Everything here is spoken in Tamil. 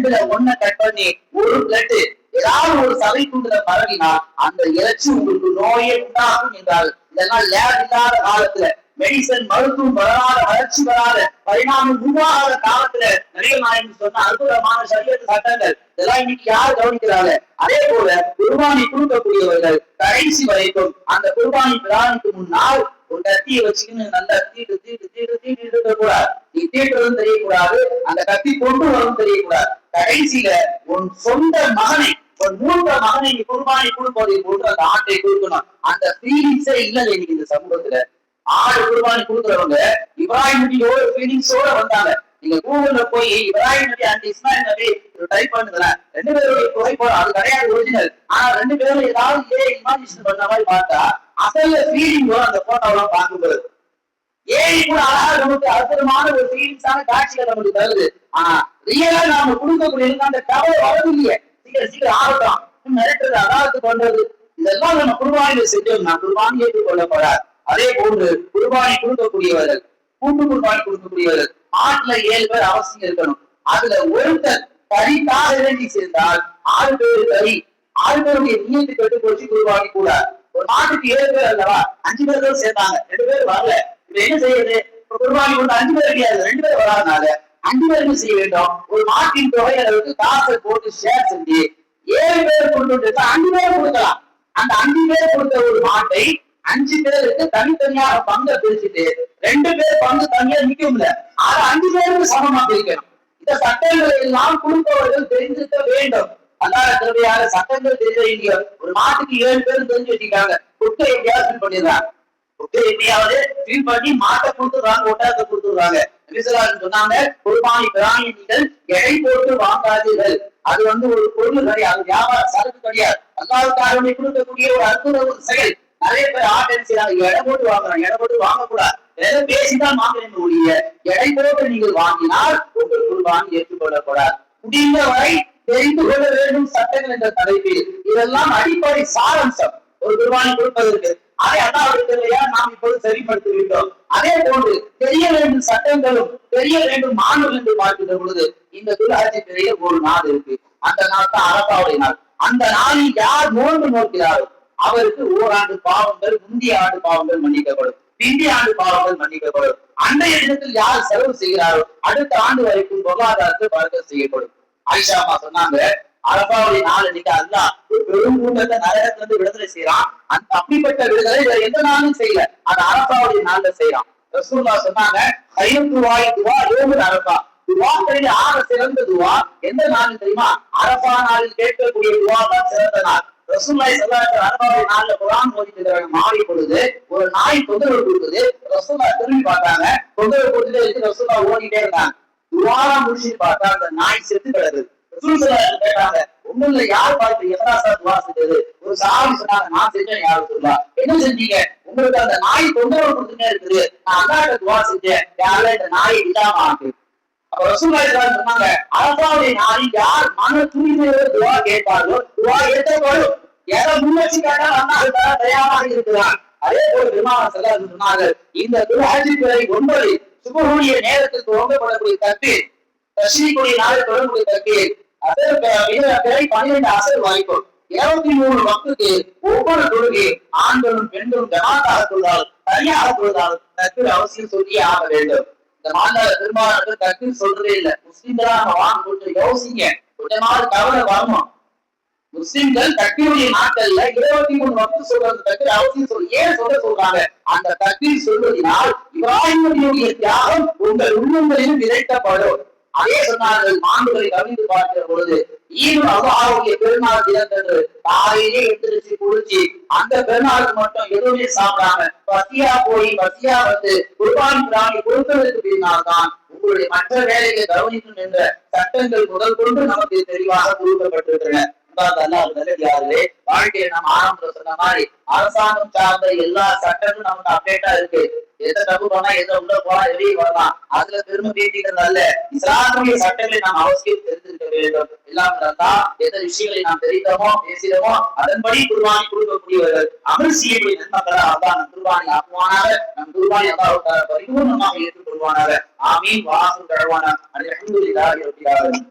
ரெண்டுல ஒன்ன கட் பண்ணி ஒரு பிளட் ஏதாவது ஒரு சதை தூண்டுல பரவினால் அந்த இறைச்சி உங்களுக்கு நோயை உண்டாகும் என்றால், இதெல்லாம் லேப் இல்லாத காலத்துல, மெடிசன் மருத்துவம் வராத, வளர்ச்சி வராத, பரிணாமம் உருவாகாத காலத்துல நிறைய நாயகம் சொன்ன அற்புதமான சரியத்து சட்டங்கள் இதெல்லாம் இன்னைக்கு யார் கவனிக்கிறாங்க? அதே போல குர்பானி கொடுக்கக்கூடியவர்கள் கடைசி வரைக்கும் அந்த குர்பானி பிராணிக்கு முன்னால் ஒரு கத்தியை வச்சுக்கின்னு நல்லா தீட்டு தீட்டு தீட்டு தீட்டு இருக்கக்கூடாது. நீ தீட்டுறதும் தெரியக்கூடாது, அந்த கத்தி கொண்டு வரும் தெரியக்கூடாது. கடைசியில உன் சொந்த மகனை, ஒரு மூத்த மகனை நீ குர்பானி கொடுப்பதை போன்று அந்த ஆட்டை கொடுக்கணும். அந்த ஃபீலிங்ஸே இல்லை இன்னைக்கு இந்த சமூகத்துல. ஆடு குர்பானி கொடுக்குறவங்க இப்ராஹிம் நபியோட ஃபீலிங்ஸோட வந்தாங்க. நீங்க கூகுள்ல போய் இப்ராஹிம் நபி அண்ட் இஸ்மாயில் நபி டைப் பண்ணுங்களேன், ரெண்டு பேருடைய புகைப்படம் அது கிடையாது ஒரிஜினல். ஆனா ரெண்டு பேரும் ஏதாவது இமேஜினேஷன் பண்ண மாதிரி பார்த்தா அசல்ல ஃபீலிங் வரும் அந்த போட்டோலாம் பார்க்கும்போது. ஏன் கூட அழகா நமக்கு அற்புதமான ஒரு ஃபீலிங்ஸான காட்சிகள் நமக்கு தருது. ஆனா ரியலா நாம கொடுக்கக்கூடிய அந்த டவர் வரது இல்லையே. சீக்கிரம் சீக்கிரம் ஆகட்டும் மிரட்டுறது, அதாவது பண்றது, இதெல்லாம் நம்ம குர்பானியில செஞ்சோம்னா குர்பானி ஏற்றுக்கொள்ளப்படாது. அதே போன்று குர்பானி கொடுக்கக்கூடியவர்கள், கூட்டு குர்பானி கொடுக்கக்கூடியவர்கள், ஆட்டுல 7 பேர் அவசியம் இருக்கணும். அதுல ஒருத்தர் கறிக்காக இறங்கி சேர்ந்தால் 6 பேர் கறி, 6 பேருடைய நீயத்து கட்டு போச்சு குர்பானி கூடாது. ஒரு மாட்டுக்கு 7 பேர் அல்லவா, 5 பேர் தான் சேர்ந்தாங்க, 2 பேர் வரல. இப்ப என்ன செய்யுது? குர்பானி கொண்டு 5 பேர் கிடையாது, 2 பேர் வராதனால 5 பேருக்கு செய்ய வேண்டும். ஒரு மாட்டின் தொகை அளவுக்கு காசை போட்டு ஷேர் செஞ்சு 7 பேர் கொண்டு 5 பேர் கொடுக்கலாம். அந்த 5 பேர் கொடுத்த ஒரு மாட்டை 5 பேருக்கு தனித்தனியாக பங்கை பிரிச்சுட்டு 2 பேர் பங்கு தனியா நிக்கும்ல, அது 5 பேருக்கு சமமா பிரிக்கணும். இந்த சட்டங்களை எல்லாம் கொடுப்பவர்கள் தெரிஞ்சிருக்க வேண்டும். அல்லாஹ் கிருபையால சட்டங்கள் தெரியல. ஒரு மாட்டுக்கு 7 பேர் தெரிஞ்சு வச்சுக்காங்க, குட்டை எப்படியாவது பண்ணிடுறாங்க. குட்டை எப்படியாவது ஃபீல் பண்ணி மாட்டை கொடுத்துடுறாங்க, ஒட்டாத்தை கொடுத்துடுறாங்க. சொன்னாங்க, குர்பானி பிராணி நீங்கள் எடை போட்டு வாங்காதீர்கள். அது ஒரு பொருள் கிடையாது, வியாபார சரக்கு கிடையாது. அல்லாஹ்வுக்காக கொடுக்கக்கூடிய ஒரு அற்புத ஒரு செயல். நிறைய பேர் ஆட்டம் செய்யறாங்க, எடை போட்டு வாங்குறாங்க. எடை போட்டு வாங்கக்கூடாது, எதை பேசிதான் வாங்குறீங்க ஒழிய எடை போட்டு நீங்கள் வாங்கினால் உங்கள் குர்பானி ஏற்றுக்கொள்ளக்கூடாது. முடிந்த வரை தெரிந்து கொள்ள வேண்டும் சட்டங்கள் என்ற தலைப்பில் இதெல்லாம் அடிப்படை சாரம்சம் ஒரு குர்பானி கொடுப்பதற்கு. அதை அல்லாஹ்வுடைய நாம் இப்போது சரிப்படுத்தி விட்டோம். அதே போன்று தெரிய வேண்டும் சட்டங்களும் தெரிய வேண்டும் மாணவர்கள் என்று பார்க்கின்ற பொழுது இந்த துல்ஹஜ் பெரிய ஒரு நாள் இருக்கு. அந்த நாள் தான் அரபாவுடைய நாள். அந்த நாளில் யார் நோன்பு நோக்கிறாரோ அவருக்கு ஓராண்டு பாவங்கள், முந்தைய ஆண்டு பாவங்கள் மன்னிக்கப்படும், பிந்தைய ஆண்டு பாவங்கள் மன்னிக்கப்படும். அன்றைய இடத்தில் யார் செலவு செய்கிறாரோ அடுத்த ஆண்டு வரைக்கும் பொருளாதாரத்தை பறக்க செய்யப்படும். ஆயிஷா அம்மா சொன்னாங்க, அரபாவுடைய நாள் இன்னைக்கு அல்லாஹ் ஒரு பெரும் கூட்டத்தை நரகத்திலிருந்து விடுதலை செய்யறான். அந்த அப்படிப்பட்ட விடுதலை வேற எந்த நாளும் செய்யல, அது அரபாவுடைய நாள்ல செய்யறான். ரசூலுல்லாஹ் சொன்னாங்க, ஐயத்துவாய் துவா யோமுல் அரபா, துவாக்களில் ஆக சிறந்த துவா எந்த நாள் தெரியுமா? அரபா நாளில் கேட்கக்கூடிய துவா தான் சிறந்த நாள். ரசூலுல்லாஹி ஸல்லல்லாஹு அலைஹி வஸல்லம் அரபாவுடைய நாள்ல குர்ஆன் ஓதிட்டு இருக்காங்க. மாறி பொழுது ஒரு நாய் தொந்தரவு கொடுக்குது. ரசூலுல்லாஹ் திரும்பி பார்த்தாங்க, தொந்தரவு கொடுத்துட்டே இருக்கு. ரசூலுல்லாஹ் ஓடிட்டே இருந்தாங்க. துவாரா முடிச்சுட்டு பார்த்தா அந்த நாய் செத்து கிடக்குது. ரசூலுல்லாஹ் கேட்டாங்க, உங்கள யார் பார்த்து எஃப்ராஸா துவா செஞ்சது? ஒரு சஹாபி சொன்னாங்க, நான் செஞ்சேன். யார் ரசூலுல்லாஹ்? என்ன செஞ்சீங்க? உங்களுக்கு அந்த நாய் தொந்தரவு கொடுத்துட்டே இருக்குது, நான் அல்லாஹ்ட்ட துவா செஞ்சேன், யாரெல்லாம் இந்த நாயை இல்லாம ஆக்கு. அப்ப ரசூலுல்லாஹி ஸல்லல்லாஹு அலைஹி வஸல்லம் சொன்னாங்க, அரபாவுடைய நாளில் யார் மன தூய்மையோட துவா கேட்பார்களோ துவா ஏற்றப்படும். எதை முன்னெச்சு கேட்டால் அல்லாஹ் தயாராக இருக்கிறார். அதே போல பெருமானார் ஸல்லல்லாஹு அலைஹி வஸல்லம் சொன்னார்கள், இந்த துல்ஹஜ் பிறை 9 சுபஹுடைய நேரத்துக்கு துவங்கப்படக்கூடிய தக்பீர், தஷ்ரீக்குடைய நாளில் தொடங்கக்கூடிய தக்பீர், அசர் பிறை 12 அசர் வாய்ப்பு 23 வக்துக்கு ஒவ்வொரு தொழுகை ஆண்களும் பெண்களும் ஜமாத்தாக தொழுதால் தனியாக தொழுதால் தக்பீர் அவசியம் சொல்லியே ஆக வேண்டும். இந்த மாநில பெரும்பாலானவர்கள் தக்பீர் சொல்றதே இல்லை. முஸ்லிம்களா நம்ம வாங்க கொஞ்சம் யோசிங்க, கொஞ்சமாவது கவலை வரணும். முஸ்லிம்கள் தக்பீருடைய நாட்கள்ல 23 வக்து சொல்றது தக்பீர் அவசியம் சொல்லி ஏன் சொல்றாங்க? அந்த தக்பீர் சொல்வதனால் இப்ராஹிம் நபியுடைய தியாகம் உங்கள் உள்ளங்களிலும் விதைக்கப்படும். அதே சொன்னார்கள், மாண்புகளை கவிழ்ந்து பார்க்கிற பொழுது ஈதுல் அல்ஹாவுடைய பெருநாள் தினத்தன்று காலையிலே எந்திரிச்சு குளிச்சு அந்த பெருநாளுக்கு மட்டும் எதுவுமே சாப்பிடாம பசியா போய் பசியா வந்து குர்பானி பிராணி கொடுத்ததற்கு பின்னால் தான் உங்களுடைய மற்ற வேலைகளை கவனிக்கும் என்ற சட்டங்கள் முதல் கொண்டு நமக்கு தெளிவாக கொடுக்கப்பட்டிருக்கின்றன. வாழ்க்கையை நம்ம ஆரம்பத்துல சொன்ன மாதிரி அரசாங்கம் சார்ந்த எல்லா சட்டங்களும் நமக்கு அப்டேட்டா இருக்கு. எதை தப்பு பண்ணா எதை உள்ள போனா வெளியே வரலாம், அதுல பெருமை பேட்டிக்கிறது அல்ல. இஸ்லாமிய சட்டங்களை நாம் அவசியம் தெரிந்திருக்க வேண்டும். எல்லாம் எந்த விஷயங்களை நாம் தெரிந்தோமோ பேசினோமோ அதன்படி குர்பானி கொடுக்கக்கூடியவர்கள் அமல் செய்யக்கூடிய நன்மக்களா அல்லாஹ் நம் குர்பானி ஆக்குவானாக. நம் குர்பானி அல்லாஹ் பரிபூர்ணமாக ஏற்றுக்கொள்வானாக. ஆமீன். வாஹிரு தஅவானா அல்ஹம்துலில்லாஹி ரப்பில் ஆலமீன்.